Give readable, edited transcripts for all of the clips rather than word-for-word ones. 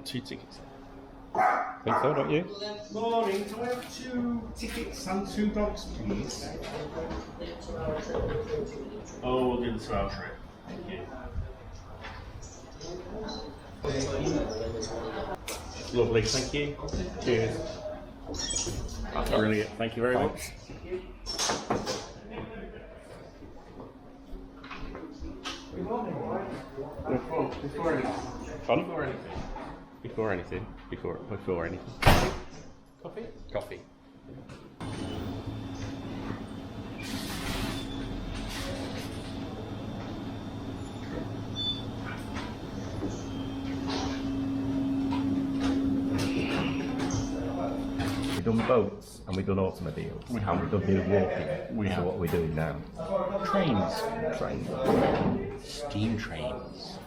want 2 tickets? I think so, don't you? Morning, can I have 2 tickets and 2 dogs, please? Oh, we'll do the 2-hour trip. Thank you. Lovely, thank you. Cheers. That's brilliant, thank you very much. Before anything. Before anything. Coffee. We've done boats and we've done automobiles. We've done walking. So what are we doing now? Trains. Steam trains.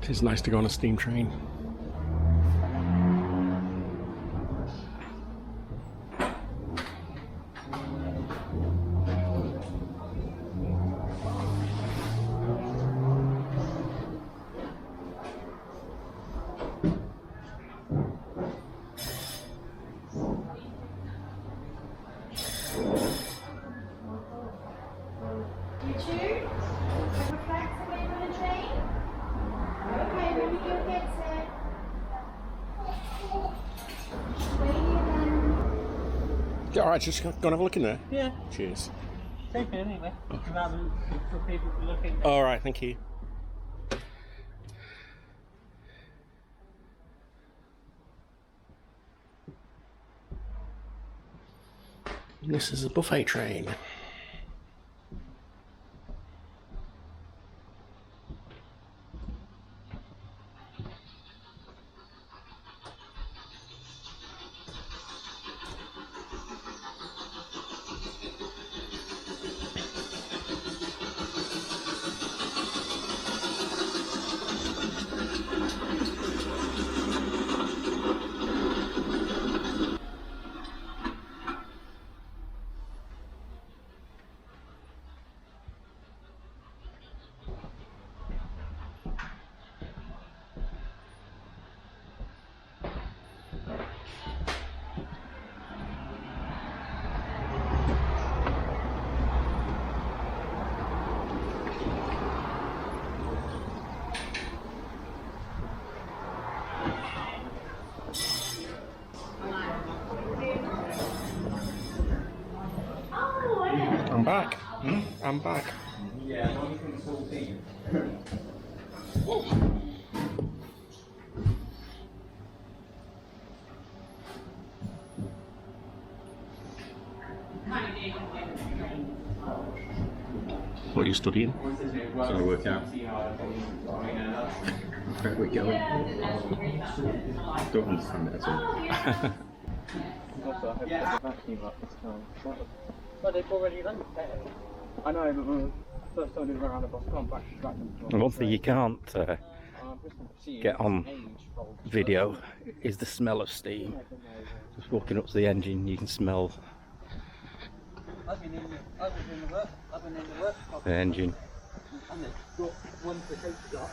It's nice to go on a steam train. Alright, just go and have a look in there. Yeah. Cheers. Take it anyway. Rather for people to look in there. Alright, thank you. This is a buffet train. I'm back. I'm back. Yeah, one from 14. What are you studying? So I work out where we're going. Don't understand it at all. Also, I hope there's a vacuum up this time. But they've already done it. I know, but the first time I did around the bus, gone back to track them. One thing you can't get on video is the smell of steam. Just walking up to the engine, you can smell the engine. And they've got one for coaches up.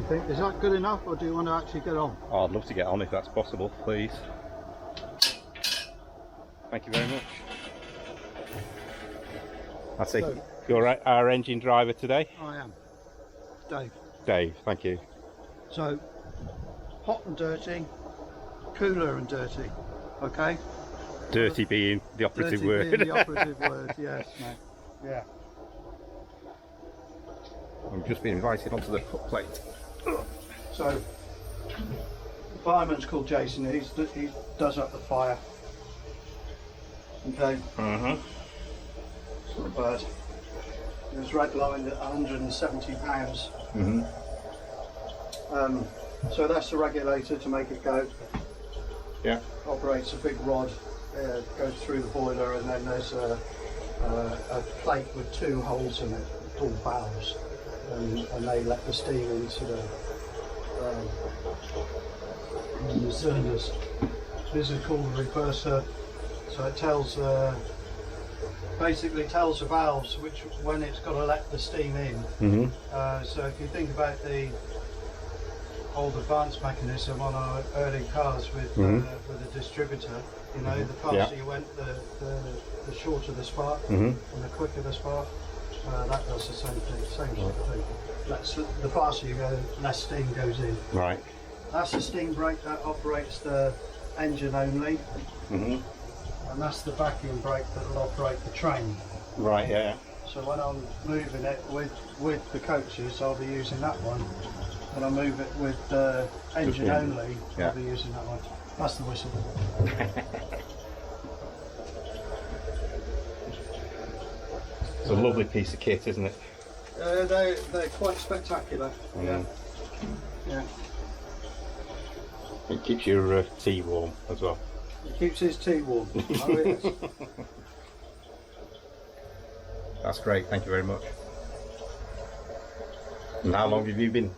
think, is that good enough, or do you want to actually get on? Oh, I'd love to get on if that's possible, please. Thank you very much. I see. So, You're our engine driver today? I am. Dave. Dave, thank you. So, hot and dirty, cooler and dirty, okay? Dirty being the operative Dirty word. being the operative word, yes, mate. Yeah. I've just been invited onto the footplate. So, the fireman's called Jason, he does up the fire. Okay, it's not bad. It was red lined at £170. So that's the regulator to make it go. Yeah. Operates a big rod, goes through the boiler, and then there's a plate with 2 holes in it called valves, and they let the steam into the cylinders. This is called a reverser, so it tells basically tells the valves when it's got to let the steam in. So if you think about the old advanced mechanism on our early cars with a distributor, you know, the faster you went, the shorter the spark, and the quicker the spark. That does the same thing, same sort of thing. The faster you go, less steam goes in. Right. That's the steam brake that operates the engine only, and that's the vacuum brake that will operate the train. Right, yeah. So when I'm moving it with the coaches, I'll be using that one. When I move it with the engine only, I'll be using that one. That's the whistle. It's a lovely piece of kit, isn't it? They're quite spectacular. Yeah. It keeps your tea warm as well. It keeps his tea warm. Oh, yes. That's great, thank you very much. And how long have you been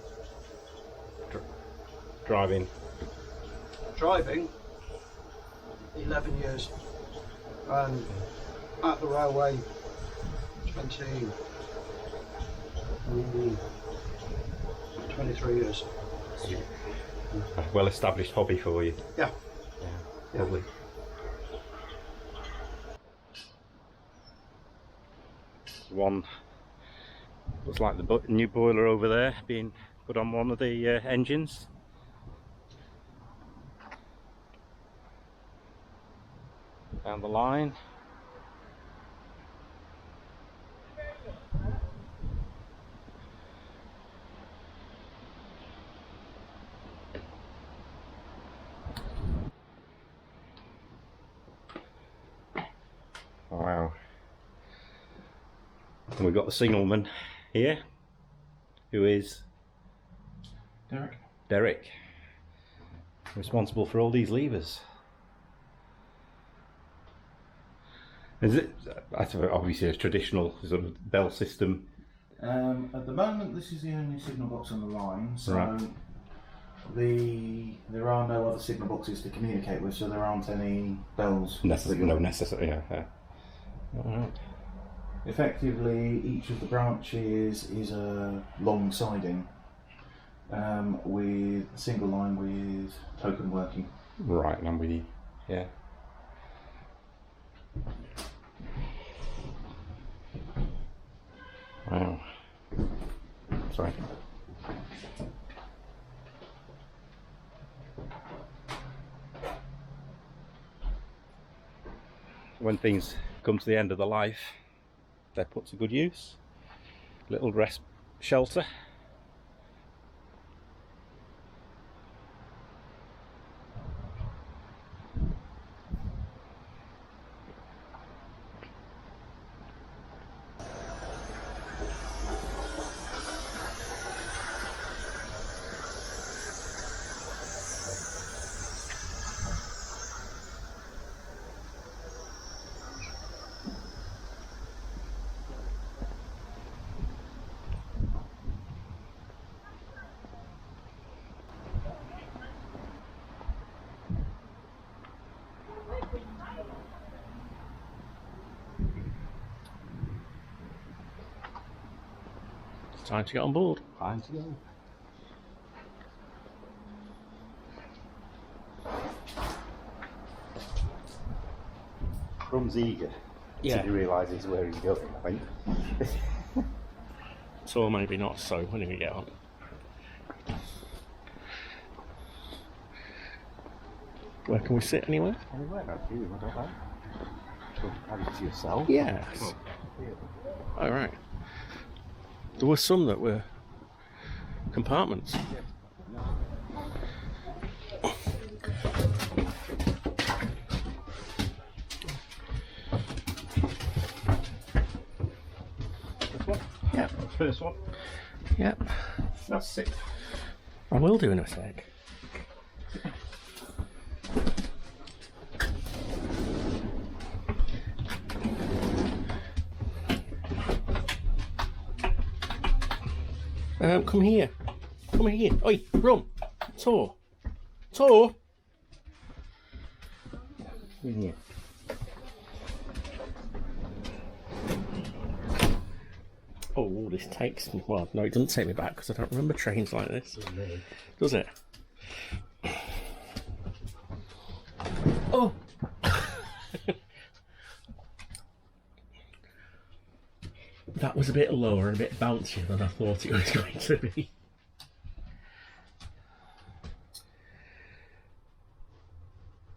driving? Driving 11 years, and at the railway 23 years. A well-established hobby for you. Yeah. Lovely. One looks like the new boiler over there being put on one of the engines. Down the line. Wow. And we've got the signalman here, who is Derek, responsible for all these levers. Is it obviously a traditional sort of bell system? At the moment, this is the only signal box on the line, so Right. there are no other signal boxes to communicate with, so there aren't any bells. No necessary. Yeah. Alright. Effectively, each of the branches is a long siding with a single line with token working. Right, and I'm with you. Yeah. Wow. Sorry. When things come to the end of the life, they're put to good use. Little rest shelter. Time to get on board. Time to go. becomes eager. Yeah. He realises where he's going, I think. So maybe not so when we get on. Where can we sit anywhere? Anywhere, not you, I don't know. Have it to yourself. Yes. All right. There were some that were compartments. This one? Yeah. First one? Yep. That's sick. I will do in a sec. Come here. Come here. Oi, run. Tor. Tor. In here. Oh, this takes me. Well, no, it doesn't take me back because I don't remember trains like this. Does it? Oh! That was a bit lower and a bit bouncier than I thought it was going to be.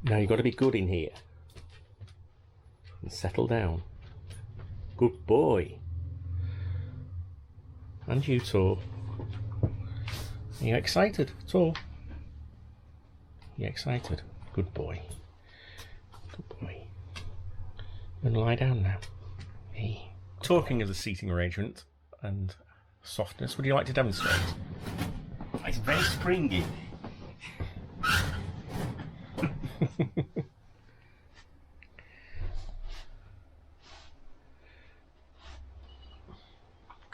Now you've got to be good in here. And settle down. Good boy. And you, Tor. Are you excited, Tor? You excited? Good boy. Good boy. I'm going to lie down now. Hey. Talking of the seating arrangement and softness, would you like to demonstrate? It's very springy.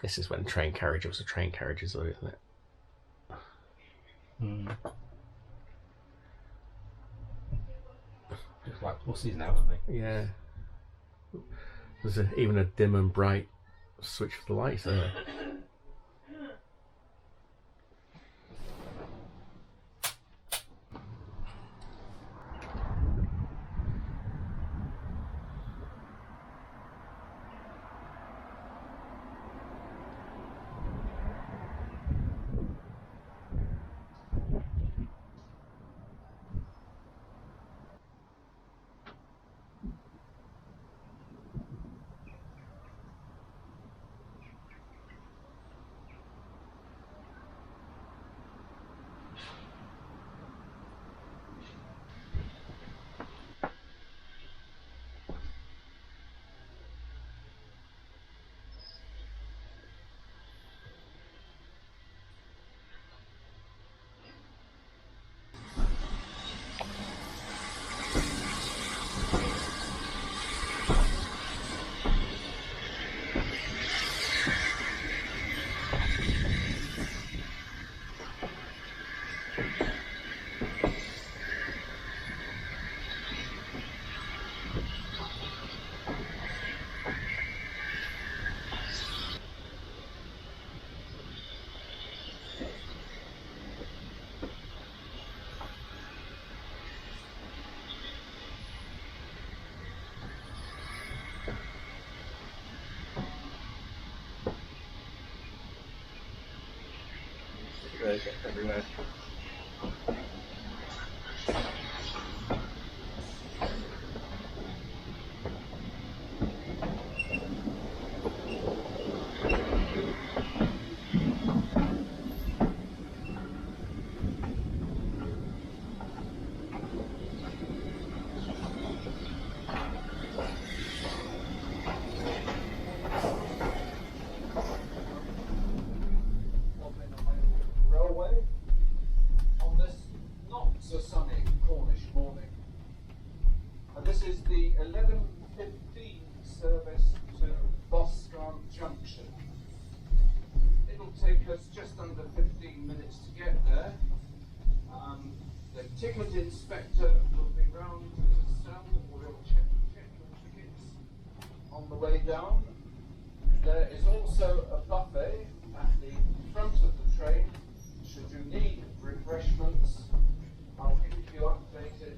This is when train carriage was a train carriage, isn't it? Just like buses now, aren't they? Yeah. There's even a dim and bright switch for the lights there. Everywhere. Railway on this not so sunny Cornish morning. And this is the 11:15 service to Bodmin Junction. It'll take us just under 15 minutes to get there. The ticket inspector will be round to stand and we'll check your tickets on the way down. There is also a buffet at the front of the train. Should you need refreshments, I'll keep you updated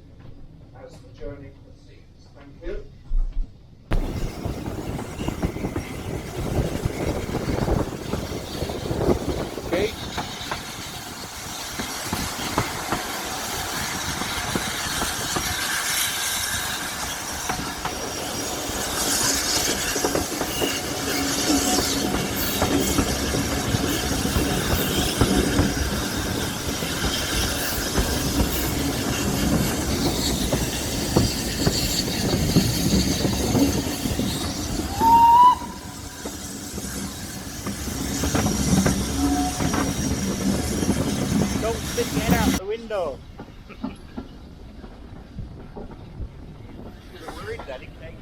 as the journey proceeds. Thank you. window. You're worried that it takes.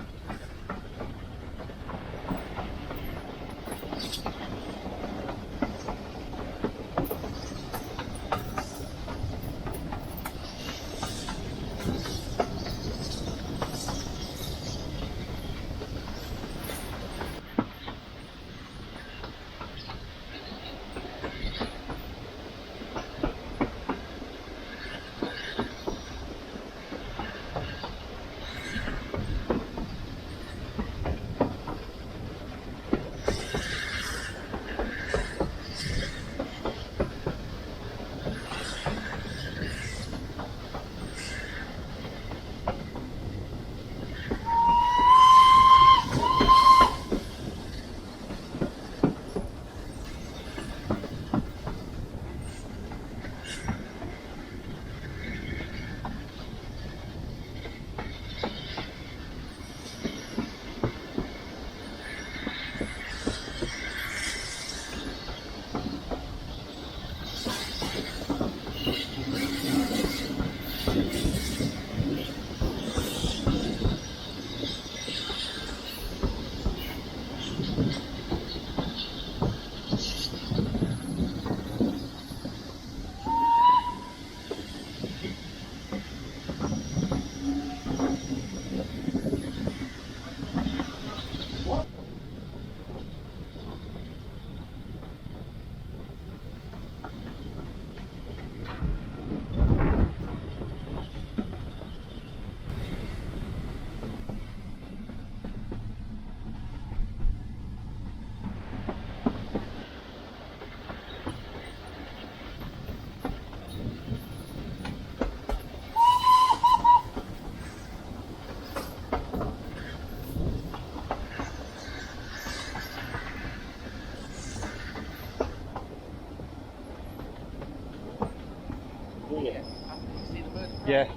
Yeah.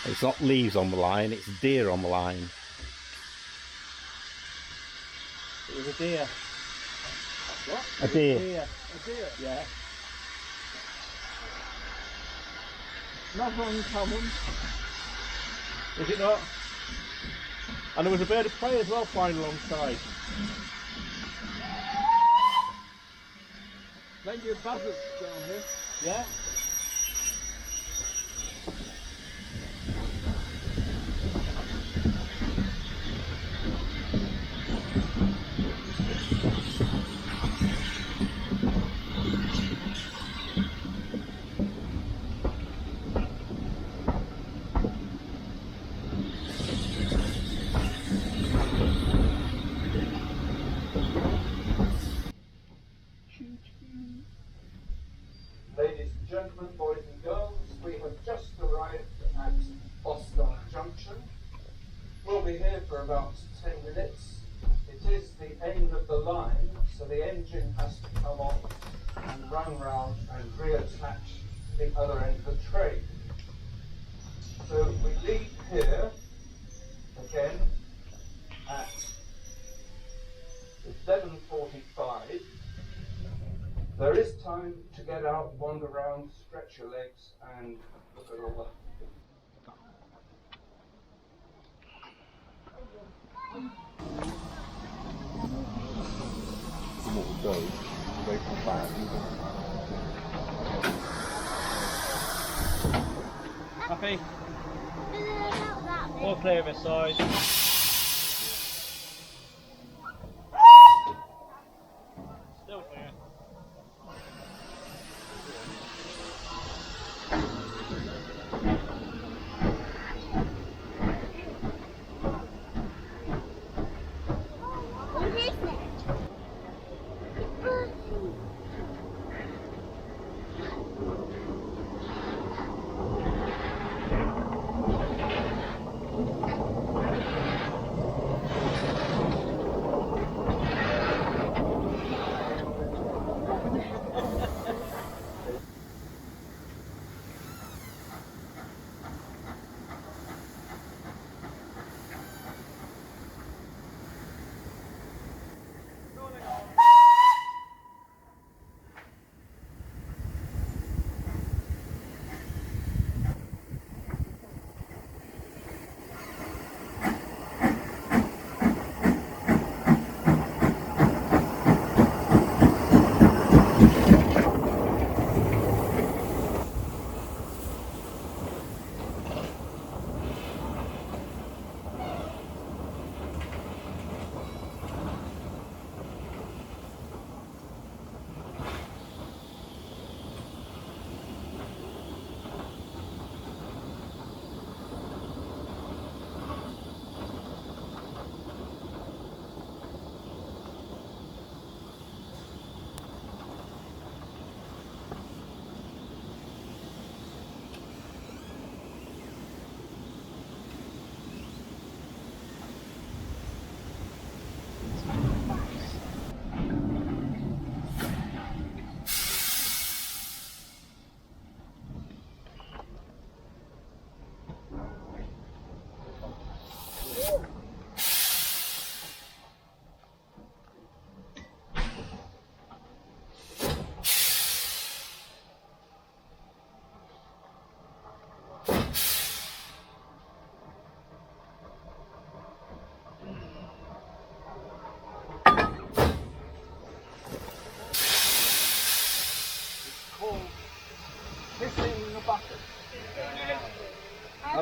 It's not leaves on the line, it's deer on the line. It was a deer. What? A deer. A deer? Yeah. Not uncommon. Is it not? And there was a bird of prey as well flying alongside. Plenty of buzzards down here. Yeah. Ladies and gentlemen, boys and girls, we have just arrived at Bodmin Junction. We'll be here for about 10 minutes. It is the end of the line, so the engine has to come off and run round and reattach to the other end of the train. So we leave here again at 11:45. There is time to get out, wander around, stretch your legs, and look at all that. Happy? All clear this side. Still clear.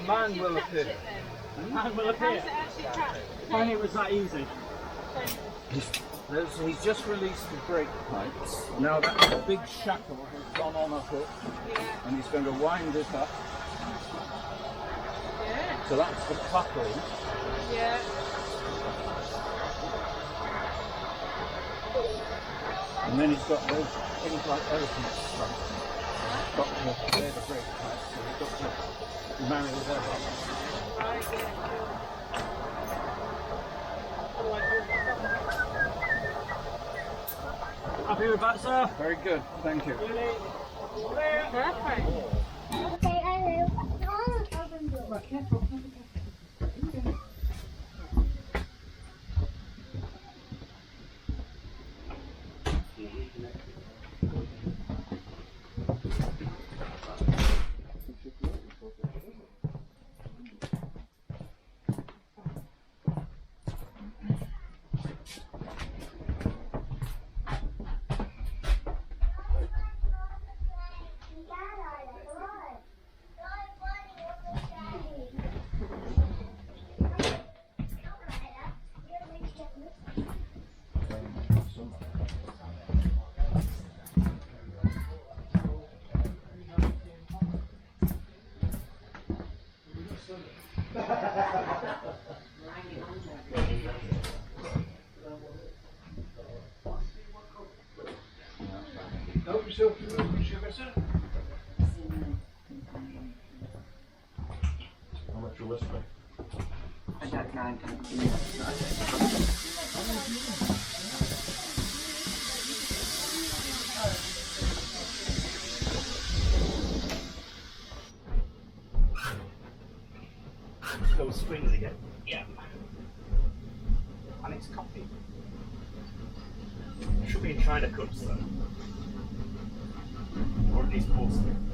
man will appear. Man will appear. If only it was that easy. He's just released the brake pipes. Now that big shackle has gone on a hook, and he's going to wind it up. Yeah. So that's the coupling. Yeah. And then he's got those things like elephant stuff. Got to they're the brake pipes, so he's got to marry them up. Right, yeah. Happy with that, sir? Very good, thank you. Perfect. Okay, I will. Careful. Help yourself to the sugar, sir. How much will this be? I don't know. Those springs again. Yeah. And it's coffee. Should be in China cups though. Or at least porcelain.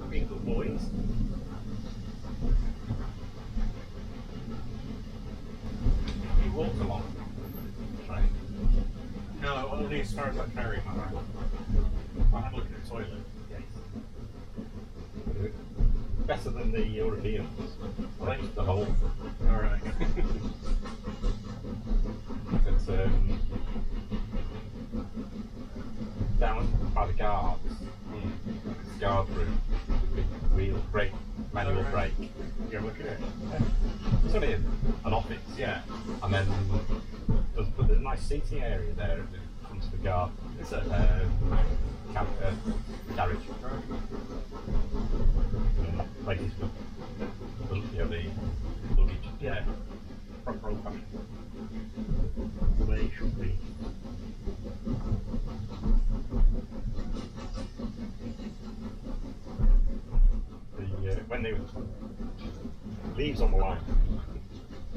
Being good boys. You walked along. Right? No, only as far as I carry my bag. I had a look at the toilet. Yes. Better than the Europeans. I think the whole. Alright. It's down by the guards. It's guard room. Big wheel brake, manual brake. You're looking at it. It's only an office, yeah. And then there's a nice seating area there in front of the guard. It's a camper garage. Places for the luggage. Yeah. Proper old fashioned. The way it should be. When they were leaves on the line,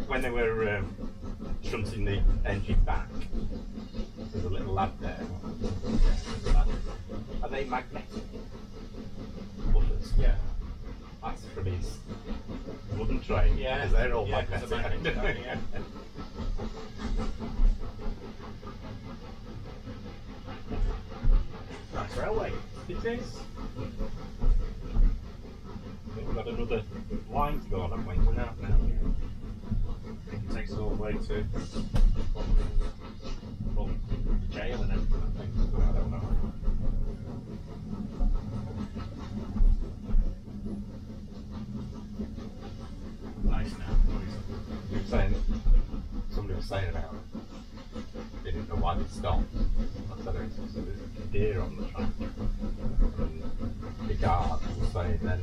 when they were shunting the engine back, there's a little lad there. Are they magnetic? Buffers? Yeah. That's from his wooden train. Yeah. Because they're all magnetic. Yeah. Nice railway. It is. We've got another line to go on, haven't we? We're out now. I think it takes us all the way to jail and everything, I think. I don't know. Nice now. Somebody was saying about it. They didn't know why they stopped. I said there's a deer on the track. And the guard was saying then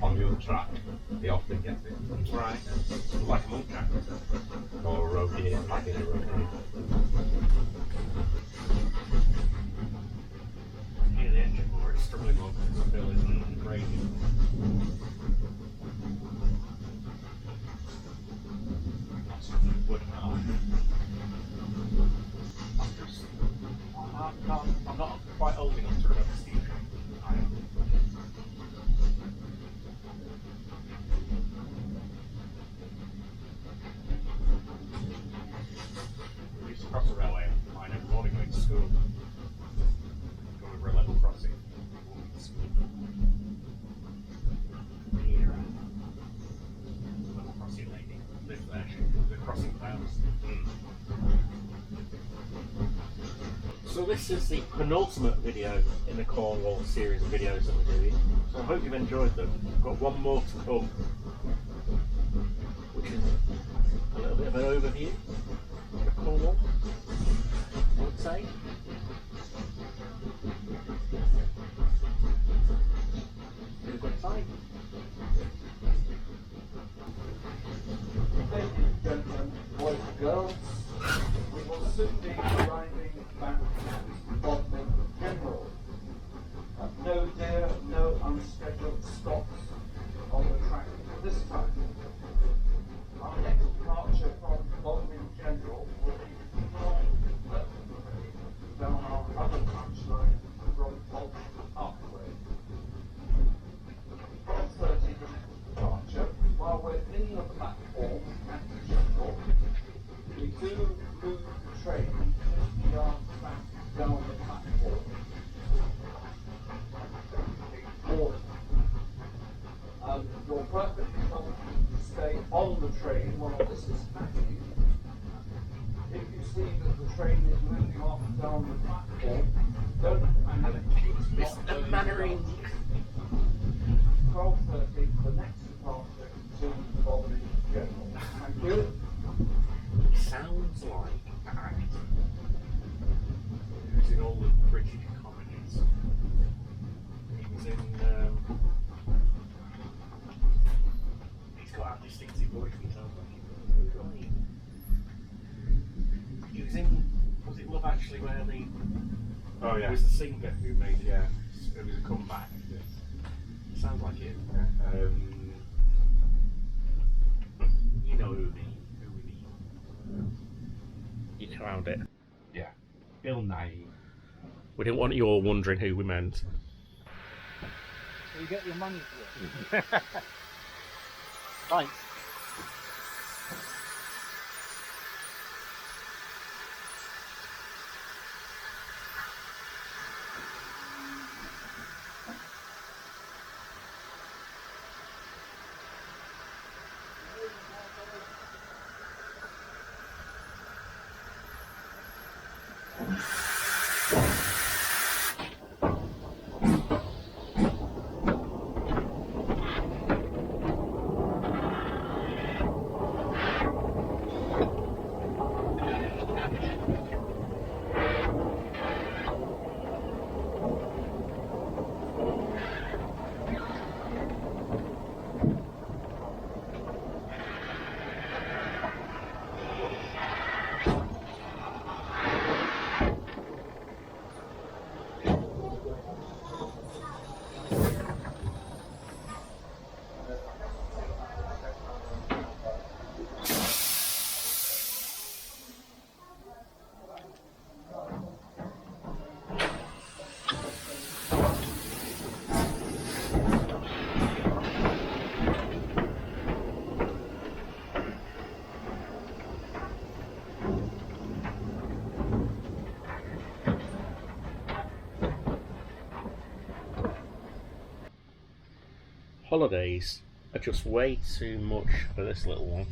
on the other track, they often get it. Right. Like a monk track. Or a road deer, like in a road deer. Hear the engine more, it's struggling more because the bill isn't great. I'm not quite old enough to remember steam train. We used to cross the railway line every morning going to school. Go over a level crossing. this is the penultimate video in the Cornwall series of videos that we're doing. So I hope you've enjoyed them. We've got one more to come, which is a little bit of an overview of Cornwall, I would say. Been a good time. Ladies and gentlemen, boys and girls, we will soon be arriving back at Bodmin General. No dear, no unscheduled stops on the track this time. Our next departure from Bodmin General will be down our other branch line from Bolton Parkway. 12:30 the next departure. While we're in the platform at the General, we do move the train 50 yards back down the platform. Ignore it. You're perfectly welcome to stay on the train while this is happening. If you see that the train is moving off down the platform, don't panic. Mr. Mannering. 12:30, the next departure to Bodmin General. Thank you. Sounds like an actor who's in all the British comedies. He was in. He's got a distinctive voice. He sounds like he was in. Was it Love Actually, where the Oh he yeah. was the singer who made it? Yeah. It was a comeback. Sounds like it. Yeah. You know who we mean. You found it. Yeah. Bill Nye. We didn't want you all wondering who we meant. So you get your money for it. Thanks. Holidays are just way too much for this little one.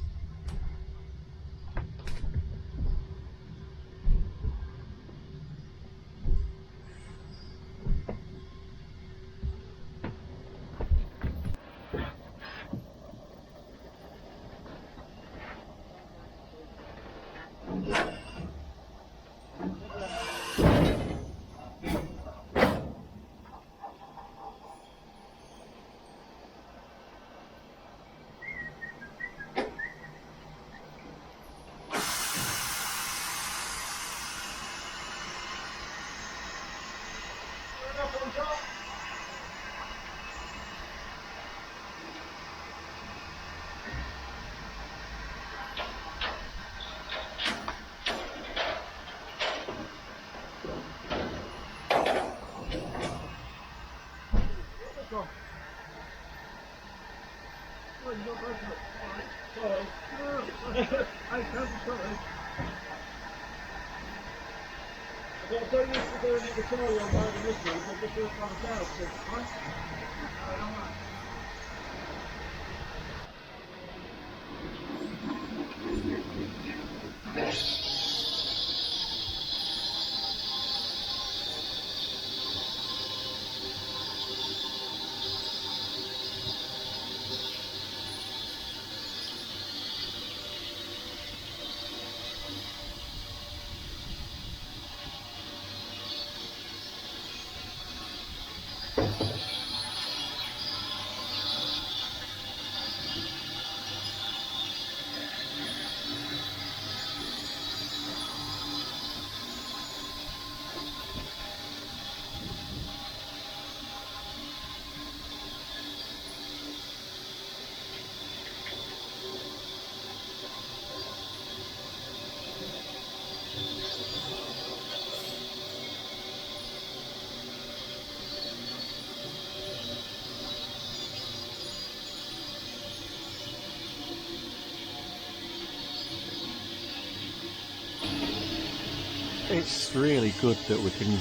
It's really good that we can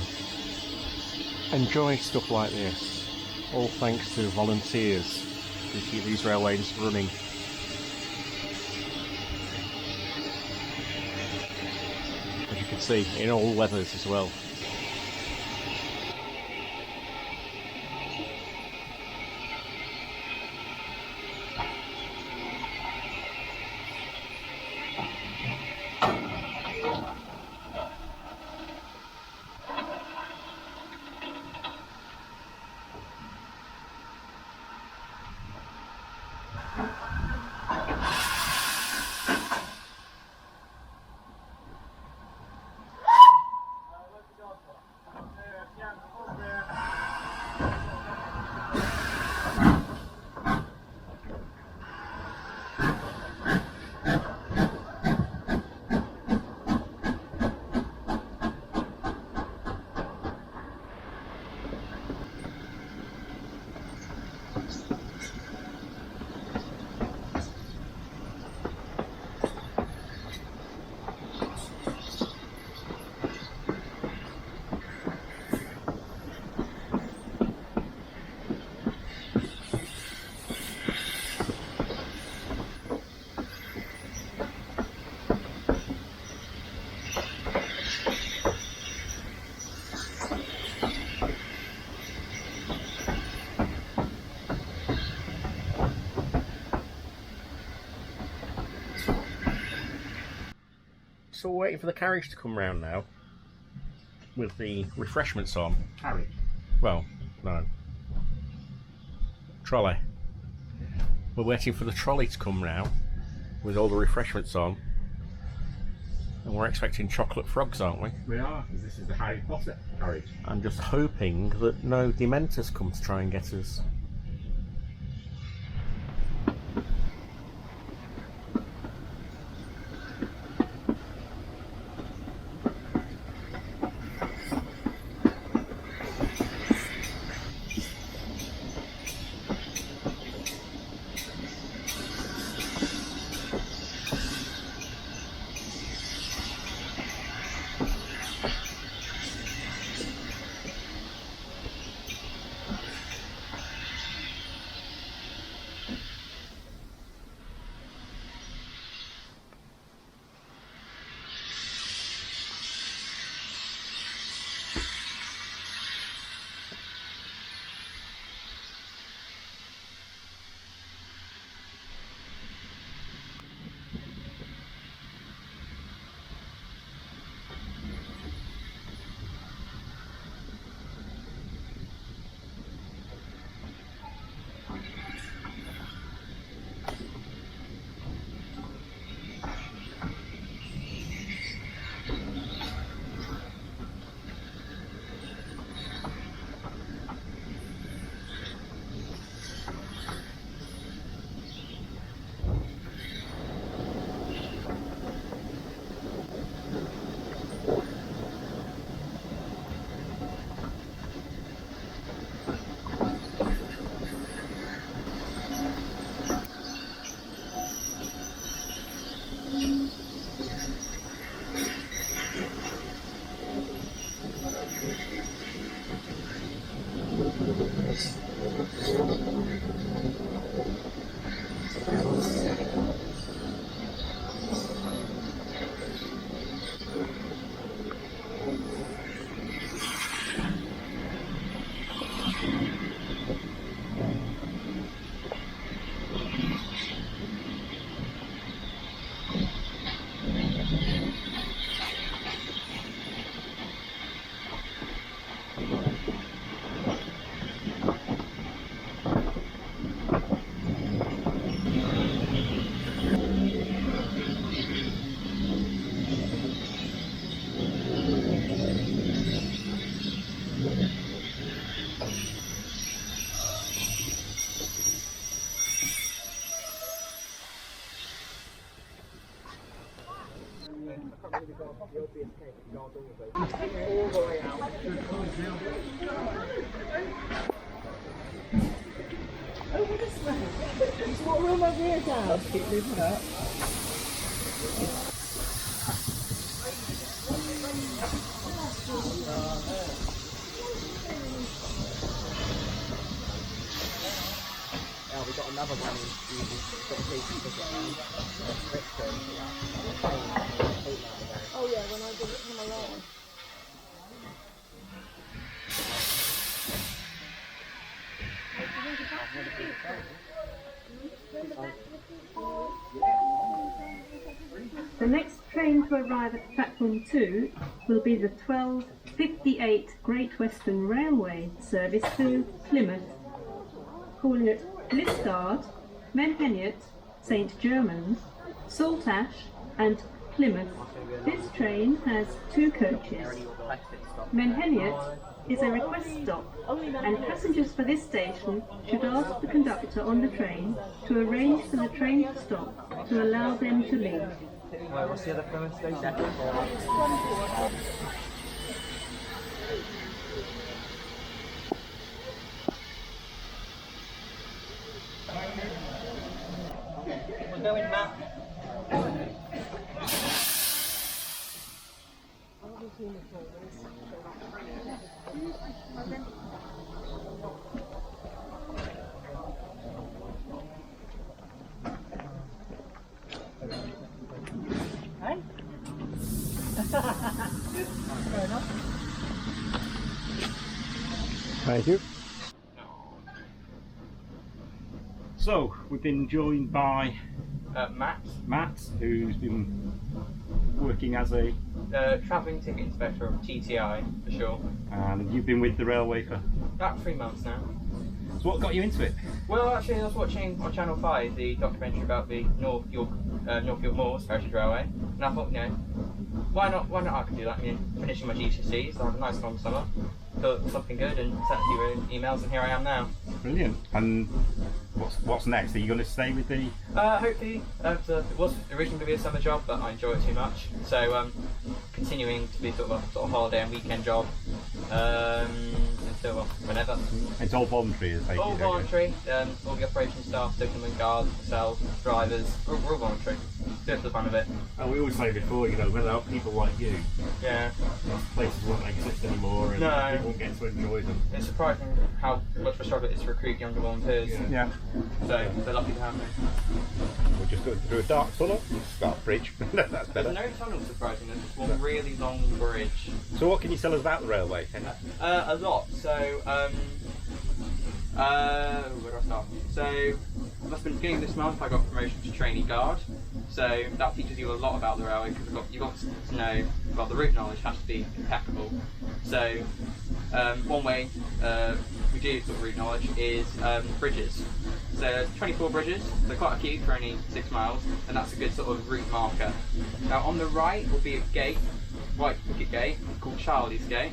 enjoy stuff like this, all thanks to volunteers who keep these railways running. As you can see, in all weathers as well. So we're waiting for the carriage to come round now, with the refreshments on. Carriage. Well, no. Trolley. We're waiting for the trolley to come now, with all the refreshments on. And we're expecting chocolate frogs, aren't we? We are, because this is the Harry Potter carriage. I'm just hoping that no Dementors come to try and get us. The next train to arrive at platform 2 will be the 12:58 Great Western Railway service to Plymouth, calling at Liskeard, Menheniot, St Germans, Saltash and Plymouth. This train has 2 coaches. Menheniot is a request stop, and passengers for this station should ask the conductor on the train to arrange for the train to stop to allow them to leave. What's the other Plymouth station? We're going back. Thank you. So, we've been joined by Matt, who's been working as a Travelling ticket inspector of TTI for sure. and you've been with the railway for... About 3 months now. So what got you into it? Well, actually, I was watching on Channel 5 the documentary about the North York Moors Heritage Railway, and I thought, you know, why not I could do that. I mean, finishing my GCSEs, I had a nice long summer, thought something good, and sent a few emails, and here I am now. Brilliant. And what's next? Are you going to stay with the... Hopefully, it was originally going to be a summer job, but I enjoy it too much, so continuing to be sort of a holiday and weekend job until whenever. It's all voluntary, is it? All voluntary. All the operations staff, signalmen, guards, myself, drivers, we're all voluntary. Do it for the fun of it. And we always say before, you know, without people like you, Yeah. places won't exist anymore and No. people won't get to enjoy them. It's surprising how much of a struggle it is to recruit younger volunteers. Yeah. So they're lucky to have me. We're just going through a dark tunnel. Dark bridge. That's There's better. no tunnel, surprisingly. There's just one really long bridge. So what can you tell us about the railway, Kenny? A lot. So, where do I start? So, that's been beginning of this month. I got promotion to trainee guard. So that teaches you a lot about the railway because you've got to know, well, the route knowledge has to be impeccable. So, one way we do sort of route knowledge is bridges. So there's 24 bridges, so quite a few for only 6 miles, and that's a good sort of route marker. Now on the right will be a gate, white picket gate, called Charlie's Gate.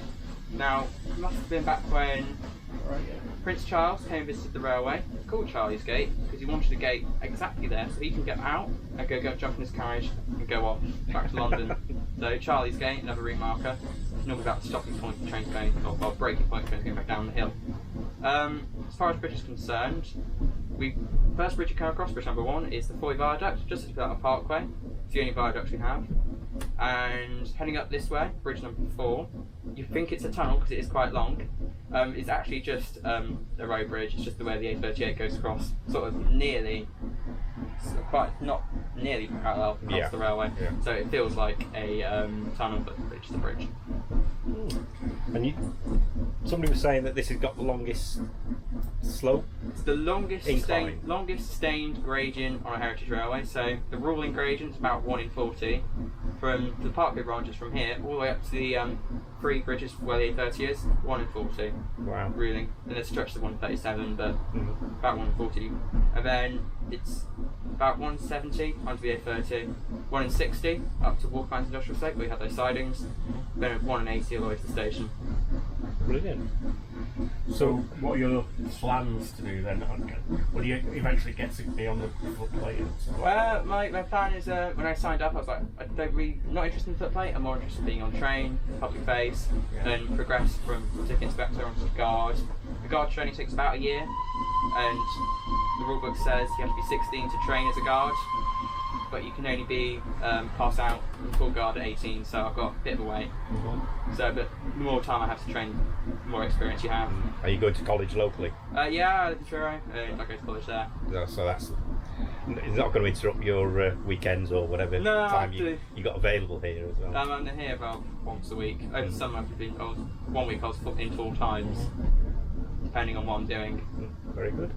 Now, it must have been back when Prince Charles came and visited the railway. It's called Charlie's Gate because he wanted a gate exactly there so he can get out and go jump in his carriage and go off back to London. So Charlie's Gate, another route marker, normally about the stopping point for trains going, or braking point for trains going back down the hill. As far as bridge is concerned, first bridge you come across, bridge number 1, is the Foy Viaduct, just at the Parkway. It's the only viaduct we have. And heading up this way, bridge number 4, you think it's a tunnel because it is quite long. It's actually just a road bridge. It's just the way the A38 goes across, sort of nearly, not nearly parallel across the railway. Yeah. So it feels like a tunnel, but it's just a bridge. And somebody was saying that this has got the longest slope. It's the longest incline. sustained gradient on a heritage railway. So the ruling gradient is about 1 in 40. From the Parkway branches from here all the way up to the 3 bridges where the A30 is, 1 in 40. Wow. Ruling. And there's stretches of 1 in 37, but about 1 in 40. And then it's about 170 onto the A30, 1 in 60 up to Walklands Industrial Estate where we have those sidings, then 1 in 80 all the way to the station. Brilliant. So, what are your plans to do then? Will you eventually get to be on the footplate? Well, my plan is when I signed up, I was like, I'm not interested in footplate. I'm more interested in being on train, public face, and progress from ticket inspector onto guard. The guard training takes about a year, and the rulebook says you have to be 16 to train as a guard, but you can only be pass out from full guard at 18. So I've got a bit of a wait. So, but the more time I have to train, the more experience you have. Are you going to college locally? Yeah, I live in Truro, and I go to college there. No, so that's it's not going to interrupt your weekends or whatever time you got available here as well. I'm here about once a week. Over the summer, I've been 1 week I was in full times, depending on what I'm doing. Very good.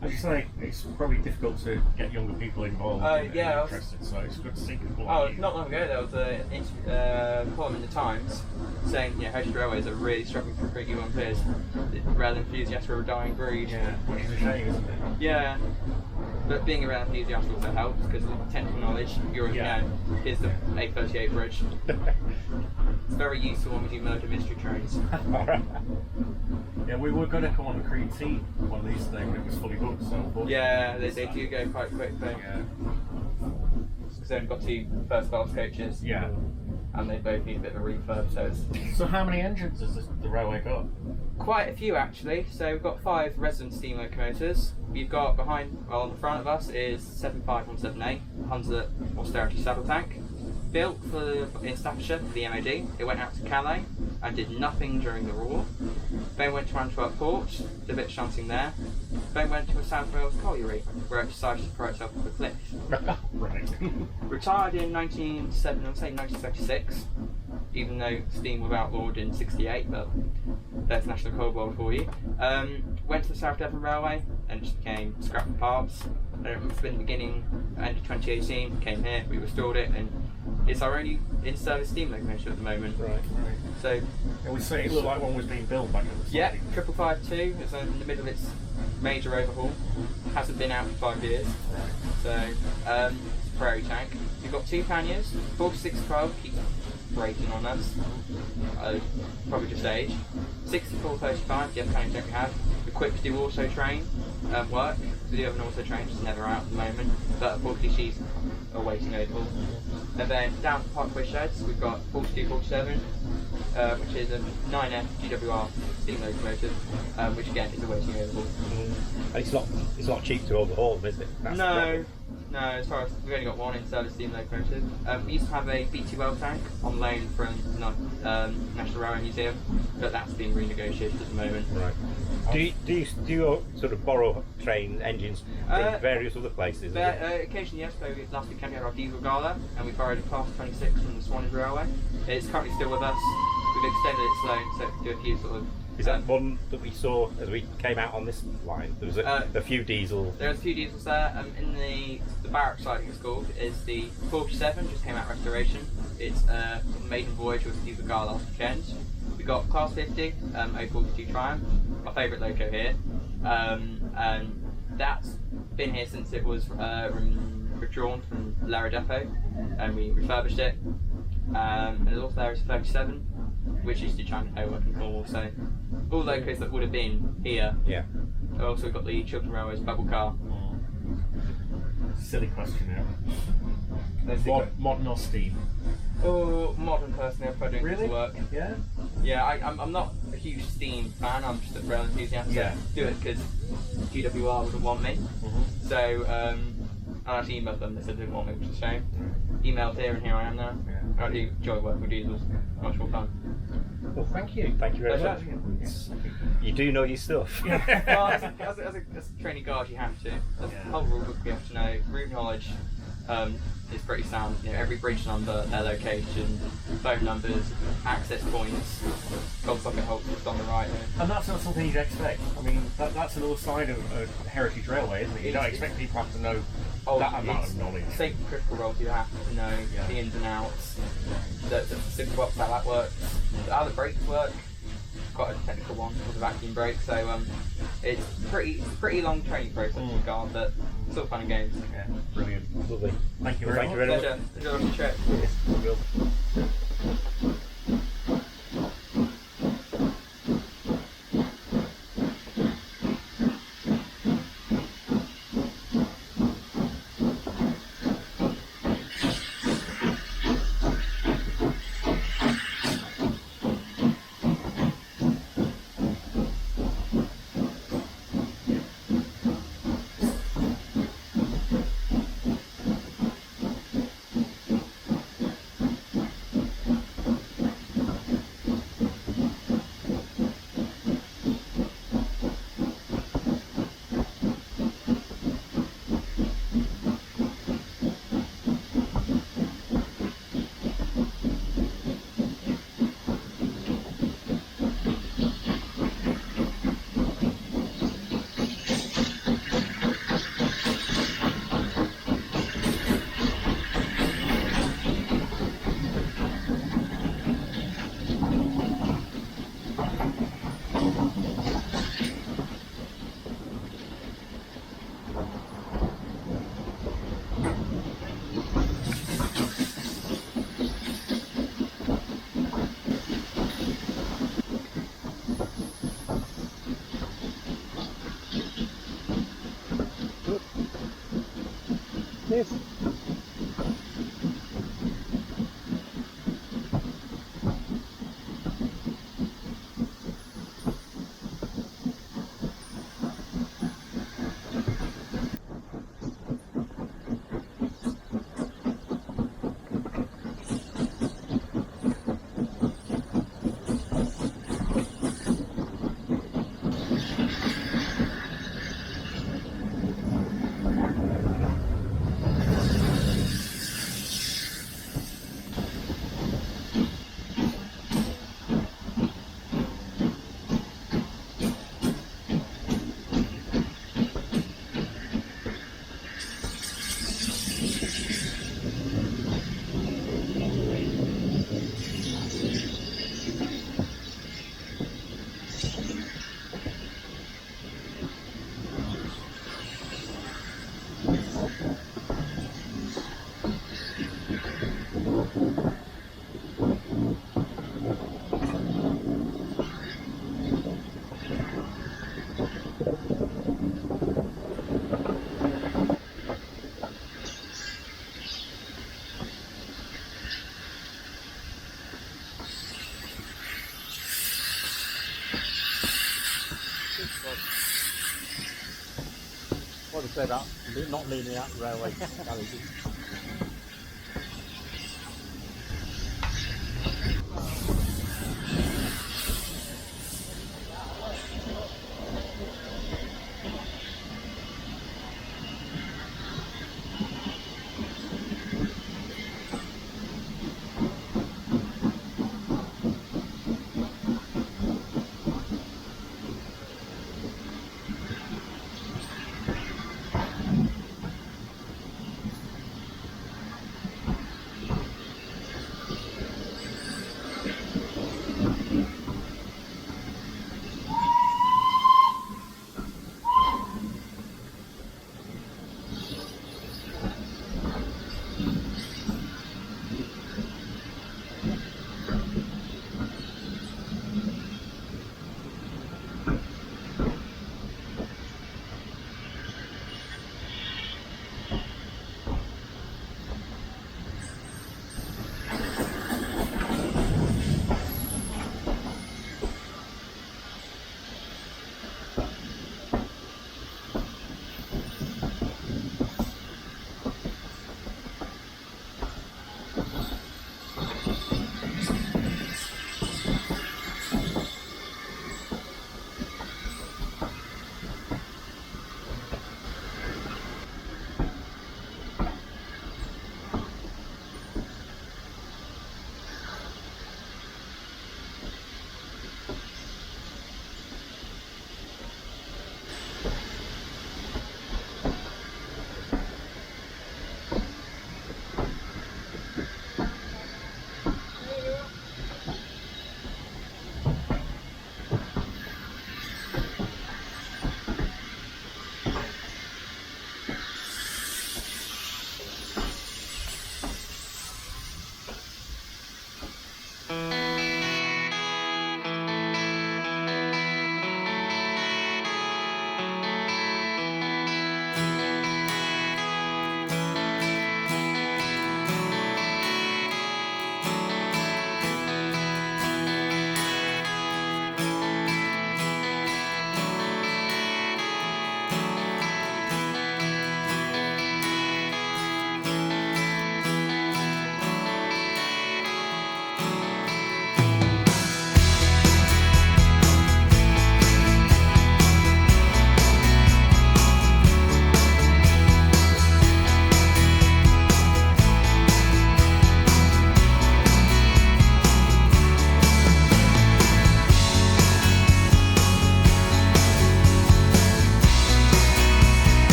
As you say, it's probably difficult to get younger people involved and interested, so it's good to see people like you. Not long ago there was a column in the Times saying, Heritage Railways are really struggling to recruit young players. Rail enthusiasts are a dying breed. Yeah, which is a shame, isn't it? Yeah. But being a rail enthusiast also helps because of the technical knowledge. You already know, here's the A38 bridge. It's very useful when we do murder mystery trains. Yeah, we were going to come on the Creed T one of these days, but it was fully booked, so... Yeah, they do go quite quickly. Yeah. Because they've got 2 first class coaches. Yeah. And they both need a bit of a refurb, so it's... So how many engines has the railway got? Quite a few actually. So we've got 5 resident steam locomotives. We've got on the front of us is 75178 Hunza austerity saddle tank. Built in Staffordshire for the MOD. It went out to Calais and did nothing during the war. Then went to Antwerp Port, did a bit of shunting there. Then went to a South Wales colliery where it decided to throw itself off a cliff. Right. Retired in 1936, even though steam was outlawed in 68, but there's National Cold War for you. Went to the South Devon Railway and just became scrap and parts. And it must have been the beginning, end of 2018, came here, we restored it, and it's our only in-service steam locomotive at the moment. Right. So, it was saying it looked like one was being built back at the yeah, start. 5552, it's in the middle of its major overhaul. Hasn't been out for 5 years. So, it's a prairie tank. We've got 2 panniers, 4612 keeps braking on us. Probably just age. 6435, the other pannier tank we have. Equipped to do auto train work. The other auto train is never out at the moment, but unfortunately she's awaiting overhaul. And then down to Parkway Sheds, we've got 4247, which is a 9F GWR steam locomotive, which again is awaiting overhaul. And it's not cheap to overhaul, is it? That's No, as far as we've only got 1 in-service steam locomotive. We used to have a B2L tank on loan from National Railway Museum, but that's been renegotiated at the moment. Right. Do you sort of borrow train engines from various other places? Occasionally, yes. So last weekend we had our diesel gala, and we borrowed a Class 26 from the Swanage Railway. It's currently still with us. We've extended its loan, so we can do a few sort of. Is that one that we saw as we came out on this line? There was a few diesel. There's a few diesels there. In the barrack side, it's called, is the 47, just came out restoration. It's a maiden voyage with diesel gala last weekend. We've got Class 50, 042 Triumph, my favourite loco here. And that's been here since it was withdrawn from Lara Depot, and we refurbished it. And also there is 37, which used to do China Pay work in Cornwall. So all locos that would have been here. Yeah. I've also got the Chiltern Railways bubble car. Silly question now. Modern or steam? Oh, modern personally, I prefer doing Really? this work. Yeah? Yeah, I'm not a huge steam fan, I'm just a rail enthusiast. Yeah. So do it because GWR wouldn't want me. So, I actually emailed them, they said they didn't want me, which is a shame. Emailed here, and here I am now. I really enjoy working with diesels, much more fun. Well, thank you. Thank you very much. Pleasure. You do know your stuff. Well, as a trainee guard, you have to. As a whole rule book, you have to know. Route knowledge is pretty sound. Every bridge number, their location, phone numbers, access points, cold socket holds just on the right. And that's not something you'd expect. I mean, that's another side of a heritage railway, isn't it? You don't expect people to have to know that amount of knowledge. Safety critical roles, you have to know the ins and outs, the simple box, how that works, how the brakes work. Quite a technical one with the vacuum brake, so it's pretty long training process with guard, but it's all fun and games. Yeah, brilliant. Lovely. Thank you very much. Pleasure. Enjoy the trip. Yes, we will. this. What to say that not leaning out railway carriages.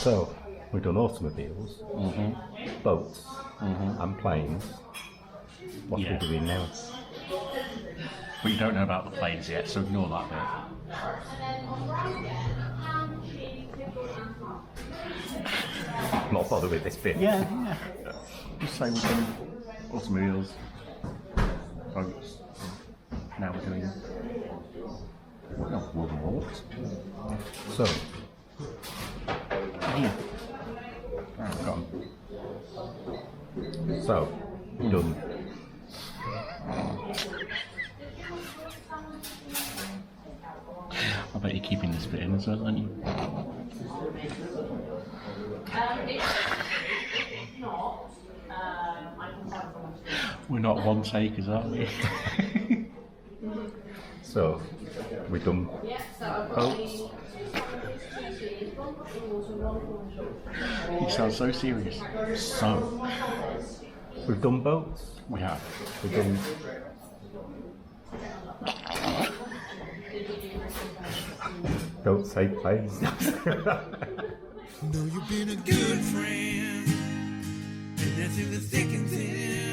So, we've done automobiles, boats, and planes. What are we doing now? But you don't know about the planes yet, so ignore that bit. Not bother with this bit. Yeah. Just say we've done automobiles, boats. Now we're doing walks. So, Yeah. Right, got 'em. so, done. I bet you're keeping this bit in as well, aren't you? We're not one takers, are we? So, we've done boats. You sound so serious. So, We've done boats. we have. We've done. Don't say planes. Know you've been a good friend, and that's in the thick and thin.